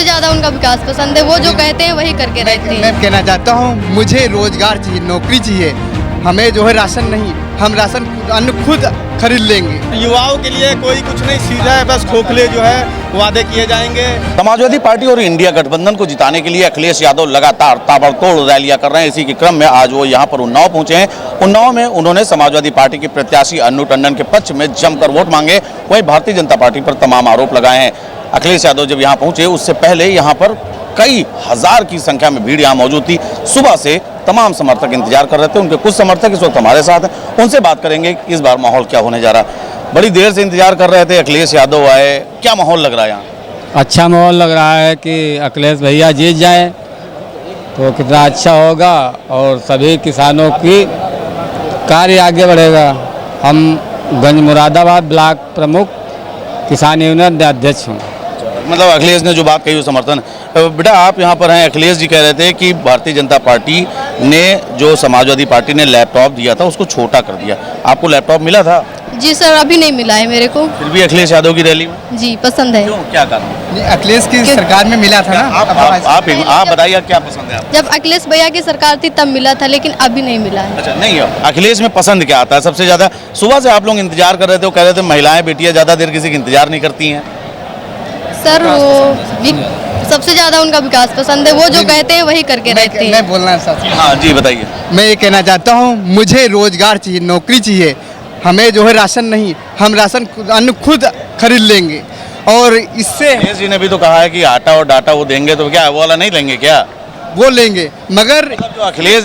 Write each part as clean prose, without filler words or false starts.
सबसे ज्यादा उनका विकास पसंद है, वो जो कहते हैं वही करके रहते हैं। मैं कहना चाहता हूँ, मुझे रोजगार चाहिए, नौकरी चाहिए, हमें जो है राशन नहीं, हम राशन अन्न खुद खरीद लेंगे। युवाओं के लिए कोई कुछ नहीं, सीधा है बस खोखले जो है वादे किए जाएंगे। समाजवादी पार्टी और इंडिया गठबंधन को जिताने के लिए अखिलेश यादव लगातार ताबड़तोड़ रैलियां कर रहे हैं। इसी के क्रम में आज वो यहां पर उन्नाव पहुंचे हैं। उन्नाव में उन्होंने समाजवादी पार्टी के प्रत्याशी अन्नू टंडन के पक्ष में जमकर वोट मांगे, वहीं भारतीय जनता पार्टी पर तमाम आरोप लगाए हैं। अखिलेश यादव जब यहाँ पहुंचे उससे पहले यहाँ पर कई हजार की संख्या में भीड़ यहाँ मौजूद थी। सुबह से तमाम समर्थक इंतजार कर रहे थे। उनके कुछ समर्थक इस वक्त हमारे साथ हैं, उनसे बात करेंगे कि इस बार माहौल क्या होने जा रहा। बड़ी देर से इंतजार कर रहे थे, अखिलेश यादव आए, क्या माहौल लग रहा है यहाँ? अच्छा माहौल लग रहा है कि अखिलेश भैया जीत जाए तो कितना अच्छा होगा और सभी किसानों की कार्य आगे बढ़ेगा। हम गंज मुरादाबाद ब्लॉक प्रमुख किसान यूनियन अध्यक्ष हूँ। मतलब अखिलेश ने जो बात कही वो समर्थन। बेटा आप यहाँ पर हैं, अखिलेश जी कह रहे थे कि भारतीय जनता पार्टी ने जो समाजवादी पार्टी ने लैपटॉप दिया था उसको छोटा कर दिया, आपको लैपटॉप मिला था? जी सर, अभी नहीं मिला है मेरे को। फिर भी अखिलेश यादव की रैली में जी पसंद है। क्यों, क्या कारण? अखिलेश की सरकार में मिला था ना। आप बताइए क्या पसंद है आपको? जब अखिलेश भैया की सरकार थी तब मिला था, लेकिन अभी नहीं मिला है। अच्छा, नहीं है अखिलेश में पसंद क्या आता है सबसे ज्यादा? सुबह से आप लोग इंतजार कर रहे थे, वो कह रहे थे महिलाएं बेटियां ज्यादा देर किसी का इंतजार नहीं करती हैं। सर वो सबसे ज्यादा उनका विकास पसंद है, वो जो कहते हैं वही करके रहते हैं। मैं बोलना चाहता हूँ, हाँ जी बताइए। मैं ये कहना चाहता हूँ, मुझे रोजगार चाहिए, नौकरी चाहिए, हमें जो है राशन नहीं, हम राशन अन्न खुद खरीद लेंगे। और इससे अखिलेश जी ने भी तो कहा है कि आटा और डाटा वो देंगे, तो क्या वो वाला नहीं लेंगे क्या? वो लेंगे, मगर जो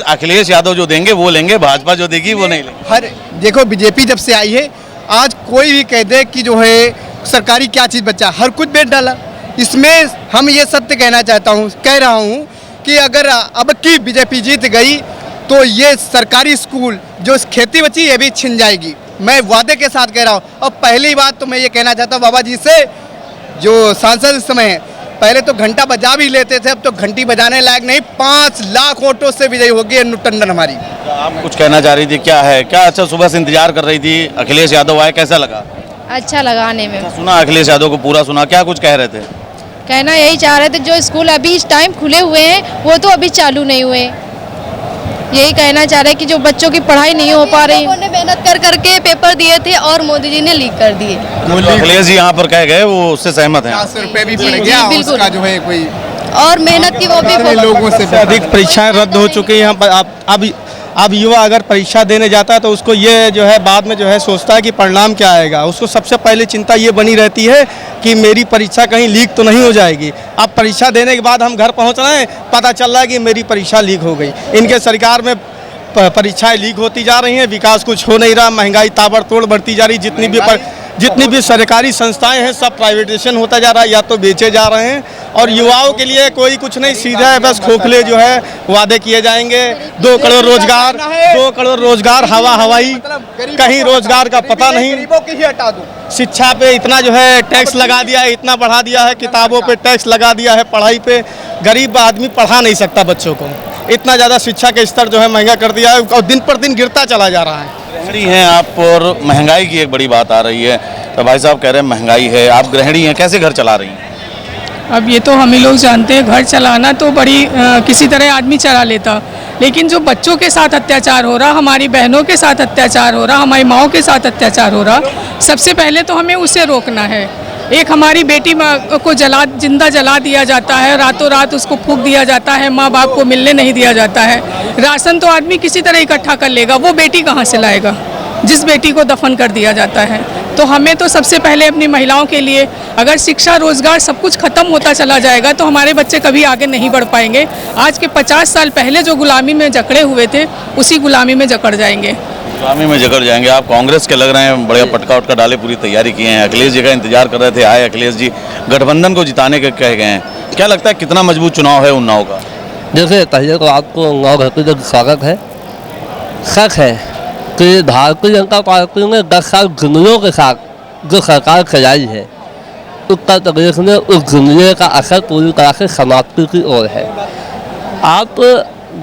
अखिलेश यादव जो देंगे वो लेंगे, भाजपा जो देगी वो नहीं लेंगे। हर देखो बीजेपी जब से आई है, आज कोई भी कह दे कि जो है सरकारी क्या चीज़ बचा, हर कुछ बेच डाला। इसमें हम ये सत्य कहना चाहता हूँ, कह रहा हूँ कि अगर अब की बीजेपी जीत गई तो ये सरकारी स्कूल जो खेती बची ये भी छिन जाएगी। मैं वादे के साथ कह रहा हूँ। और पहली बात तो मैं ये कहना चाहता हूँ बाबा जी से, जो सांसद इस समय है, पहले तो घंटा बजा भी लेते थे, अब तो घंटी बजाने लायक नहीं। 5 लाख वोटों से विजयी होगी अन्नू टंडन हमारी। तो आप कुछ कहना चाह रही थी, क्या है क्या? अच्छा, सुबह से इंतजार कर रही थी, अखिलेश यादव आए, कैसा लगा? अच्छा लगा आने में। सुना अखिलेश यादव को पूरा सुना, क्या कुछ कह रहे थे? कहना यही चाह रहे थे, जो स्कूल अभी इस टाइम खुले हुए हैं वो तो अभी चालू नहीं हुए। यही कहना चाह रहे हैं कि जो बच्चों की पढ़ाई नहीं हो पा रही, उन्होंने मेहनत कर करके पेपर दिए थे और मोदी जी ने लीक कर दिए। अखिलेश जी यहाँ पर कह गए, वो उससे सहमत हैं? 50 रुपये भी जी, पड़ जी, गया बिल्कुल। उसका जो है कोई, और मेहनत की वो भी लोगों से अधिक परीक्षाएं रद्द हो चुकी हैं। अब युवा अगर परीक्षा देने जाता है तो उसको ये जो है बाद में जो है सोचता है कि परिणाम क्या आएगा। उसको सबसे पहले चिंता ये बनी रहती है कि मेरी परीक्षा कहीं लीक तो नहीं हो जाएगी। अब परीक्षा देने के बाद हम घर पहुंच रहे हैं, पता चल रहा है कि मेरी परीक्षा लीक हो गई। इनके सरकार में परीक्षाएं लीक होती जा रही हैं, विकास कुछ हो नहीं रहा, महंगाई ताबड़तोड़ बढ़ती जा रही। जितनी भी सरकारी संस्थाएं हैं सब प्राइवेटाइजेशन होता जा रहा है, या तो बेचे जा रहे हैं। और युवाओं के लिए कोई कुछ नहीं, सीधा है बस खोखले जो है वादे किए जाएंगे। 2 करोड़ रोजगार हवाई, कहीं रोजगार का पता नहीं। शिक्षा पे इतना जो है टैक्स लगा दिया है, इतना बढ़ा दिया है, किताबों पे टैक्स लगा दिया है, पढ़ाई पे गरीब आदमी पढ़ा नहीं सकता बच्चों को। इतना ज़्यादा शिक्षा के स्तर जो है महंगा कर दिया है और दिन पर दिन गिरता चला जा रहा है। गृहिणी हैं आप और महंगाई की एक बड़ी बात आ रही है, तो भाई साहब कह रहे हैं महंगाई है, आप गृहिणी हैं, कैसे घर चला रही हैं? अब ये तो हम ही लोग जानते हैं, घर चलाना तो बड़ी किसी तरह आदमी चला लेता, लेकिन जो बच्चों के साथ अत्याचार हो रहा, हमारी बहनों के साथ अत्याचार हो रहा, हमारी माँओं के साथ अत्याचार हो रहा, सबसे पहले तो हमें उसे रोकना है। एक हमारी बेटी को जिंदा जला दिया जाता है, रातों रात उसको फूंक दिया जाता है, माँ बाप को मिलने नहीं दिया जाता है। राशन तो आदमी किसी तरह इकट्ठा कर लेगा, वो बेटी कहाँ से लाएगा जिस बेटी को दफन कर दिया जाता है। तो हमें तो सबसे पहले अपनी महिलाओं के लिए, अगर शिक्षा रोजगार सब कुछ खत्म होता चला जाएगा तो हमारे बच्चे कभी आगे नहीं बढ़ पाएंगे। आज के 50 साल पहले जो गुलामी में जकड़े हुए थे उसी गुलामी में जकड़ जाएंगे। गुलामी में जकड़ जाएंगे। आप कांग्रेस के लग रहे हैं, बढ़िया पटका उटका डाले, पूरी तैयारी किए हैं। अखिलेश जी का इंतजार कर रहे थे, आए अखिलेश जी, गठबंधन को जिताने के कह गए हैं। क्या लगता है कितना मजबूत चुनाव है उन्नाव का? देखिए, पहले तो आपको उन्नाव भर्ती का स्वागत है। सच है कि भारतीय जनता पार्टी ने 10 साल जुमलों के साथ जो सरकार चलाई है, उत्तर प्रदेश में उस जुमले का असर पूरी तरह से समाप्ति की ओर है। आप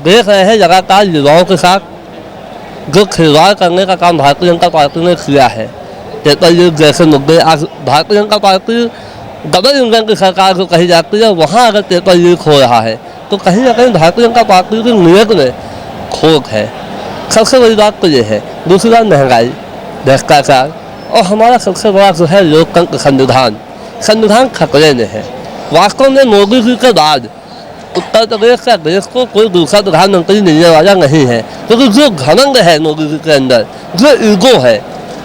देख रहे हैं लगातार युवाओं के साथ जो खिलवाड़ करने का काम भारतीय जनता पार्टी ने किया है। पेपर लीक जैसे मुद्दे, आज Bharatiya Janata party double engine की सरकार को कही जाती है, वहाँ अगर पेपर लीक हो रहा है तो कहीं ना कहीं भारतीय जनता पार्टी की नीयत में खोट है। सबसे बड़ी बात तो ये है। दूसरी बात महंगाई, भ्रष्टाचार और हमारा सबसे बड़ा जो है लोकतंत्र संविधान खतरे में है। वास्तव में मोदी जी के बाद उत्तर प्रदेश या देश को कोई दूसरा प्रधानमंत्री मिलने वाला नहीं है, क्योंकि जो घमंड है मोदी जी के अंदर, जो ईगो है,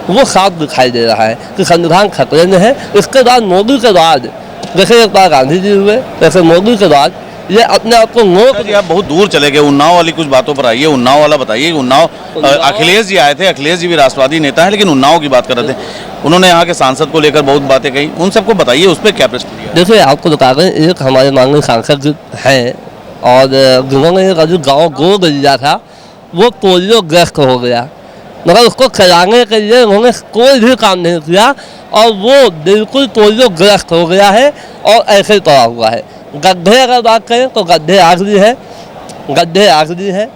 वो साफ दिखाई दे रहा है कि संविधान खतरे में है। इसके बाद मोदी के बाद जैसे एक बार गांधी जी हुए, वैसे मोदी के बाद ये अपने आप को जी आप बहुत दूर चले गए, उन्नाव वाली कुछ बातों पर आइए। उन्नाव वाला बताइए। उन्नाव अखिलेश जी आए थे, अखिलेश जी भी राष्ट्रवादी नेता हैं, लेकिन उन्नाव की बात कर रहे थे। उन्होंने यहाँ के सांसद को लेकर बहुत बातें कही, उन सबको बताइए उस पर क्या प्रतिक्रिया? देखिए आपको बता दें, एक हमारे माननीय सांसद हैं और जिन्होंने एक अभी गाँव गो गलिया था, वो पोलियो ग्रस्त हो गया, मगर उसको खिलाने के लिए उन्होंने कोई भी काम नहीं किया और वो बिल्कुल पोलियो ग्रस्त हो गया है और ऐसे ही पड़ा हुआ है। गड्ढे अगर बात करें तो गड्ढे आखिरी है,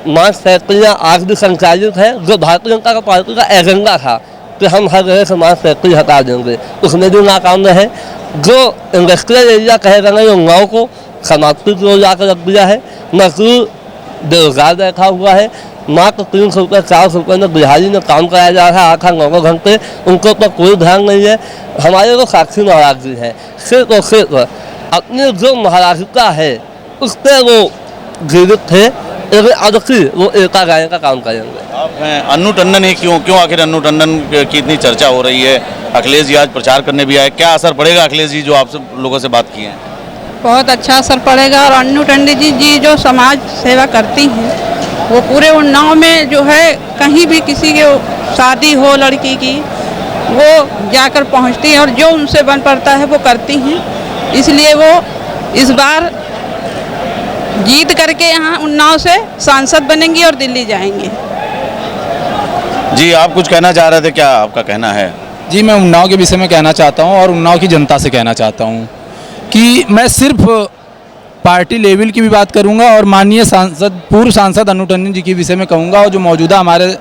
मांस फैक्ट्रियाँ आखिरी संचालित है। जो भारतीय जनता पार्टी का एजेंडा था कि हम हर जगह से मांस फैक्ट्री हटा देंगे, उसमें भी नाकाम रहे। जो इंडस्ट्रियल एरिया कहे गए उन्नाव को समाप्ति की ओर जाकर रख दिया है। मजदूर बेरोजगार बैठा हुआ है, मात्र 300 रुपये 400 रुपये में बिहारी में काम कराया जा रहा है 8-9 घंटे, उनको तो कोई ध्यान नहीं है। हमारे जो साक्षी महाराज जी हैं, सिर्फ और सिर्फ अपनी जो महाराष्ट्र है उस पर वो जीवित थे, वो एका गाय का काम करेंगे। आप हैं अन्नू टंडन ही क्यों आखिर अन्नू टंडन की इतनी चर्चा हो रही है? अखिलेश जी आज प्रचार करने भी आए, क्या असर पड़ेगा अखिलेश जी जो आप लोगों से बात किए हैं? बहुत अच्छा असर पड़ेगा। और अन्नू टंडन जी जो समाज सेवा करती हैं, वो पूरे उन्नाव में जो है कहीं भी किसी के शादी हो लड़की की, वो जाकर पहुंचती हैं और जो उनसे बन पड़ता है वो करती हैं। इसलिए वो इस बार जीत करके यहाँ उन्नाव से सांसद बनेंगी और दिल्ली जाएंगे। जी आप कुछ कहना चाह रहे थे, क्या आपका कहना है? जी मैं उन्नाव के विषय में कहना चाहता हूँ और उन्नाव की जनता से कहना चाहता हूँ कि मैं सिर्फ पार्टी लेवल की भी बात करूँगा और माननीय सांसद पूर्व सांसद अन्नू टंडन जी के विषय में कहूँगा और जो मौजूदा हमारे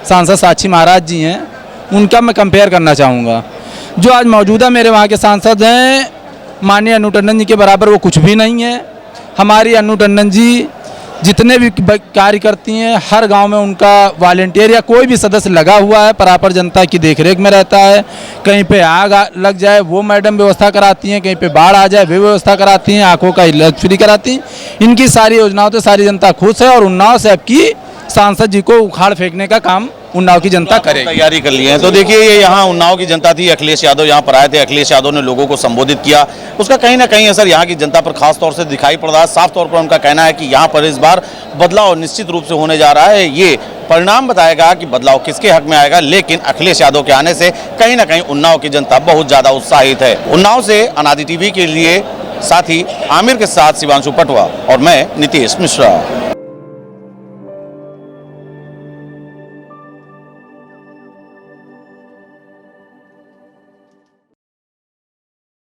सांसद साक्षी महाराज जी हैं उनका मैं कंपेयर करना चाहूँगा। जो आज मौजूदा मेरे वहाँ के सांसद हैं माननीय अन्नू टंडन जी के बराबर वो कुछ भी नहीं है। हमारी अन्नू टंडन जी जितने भी कार्य करती हैं, हर गांव में उनका वॉलंटियर या कोई भी सदस्य लगा हुआ है, बराबर जनता की देखरेख में रहता है। कहीं पे आग लग जाए वो मैडम व्यवस्था कराती हैं, कहीं पे बाढ़ आ जाए वे व्यवस्था कराती हैं, आँखों का इलाज फ्री कराती हैं। इनकी सारी योजनाओं से सारी जनता खुश है और उन्नाव से अब की सांसद जी को उखाड़ फेंकने का काम उन्नाव की जनता करेगी। तैयारी कर ली है। तो देखिए ये यहाँ उन्नाव की जनता थी, अखिलेश यादव यहाँ पर आए थे, अखिलेश यादव ने लोगों को संबोधित किया, उसका कहीं ना कहीं असर यहाँ की जनता पर खास तौर से दिखाई पड़ रहा है। साफ तौर पर उनका कहना है कि यहाँ पर इस बार बदलाव निश्चित रूप से होने जा रहा है। ये परिणाम बताएगा कि बदलाव किसके हक में आएगा, लेकिन अखिलेश यादव के आने से कहीं ना कहीं उन्नाव की जनता बहुत ज्यादा उत्साहित है। उन्नाव से अनादि टीवी के लिए साथी आमिर के साथ शिवांशु पटवा और मैं नीतीश मिश्रा।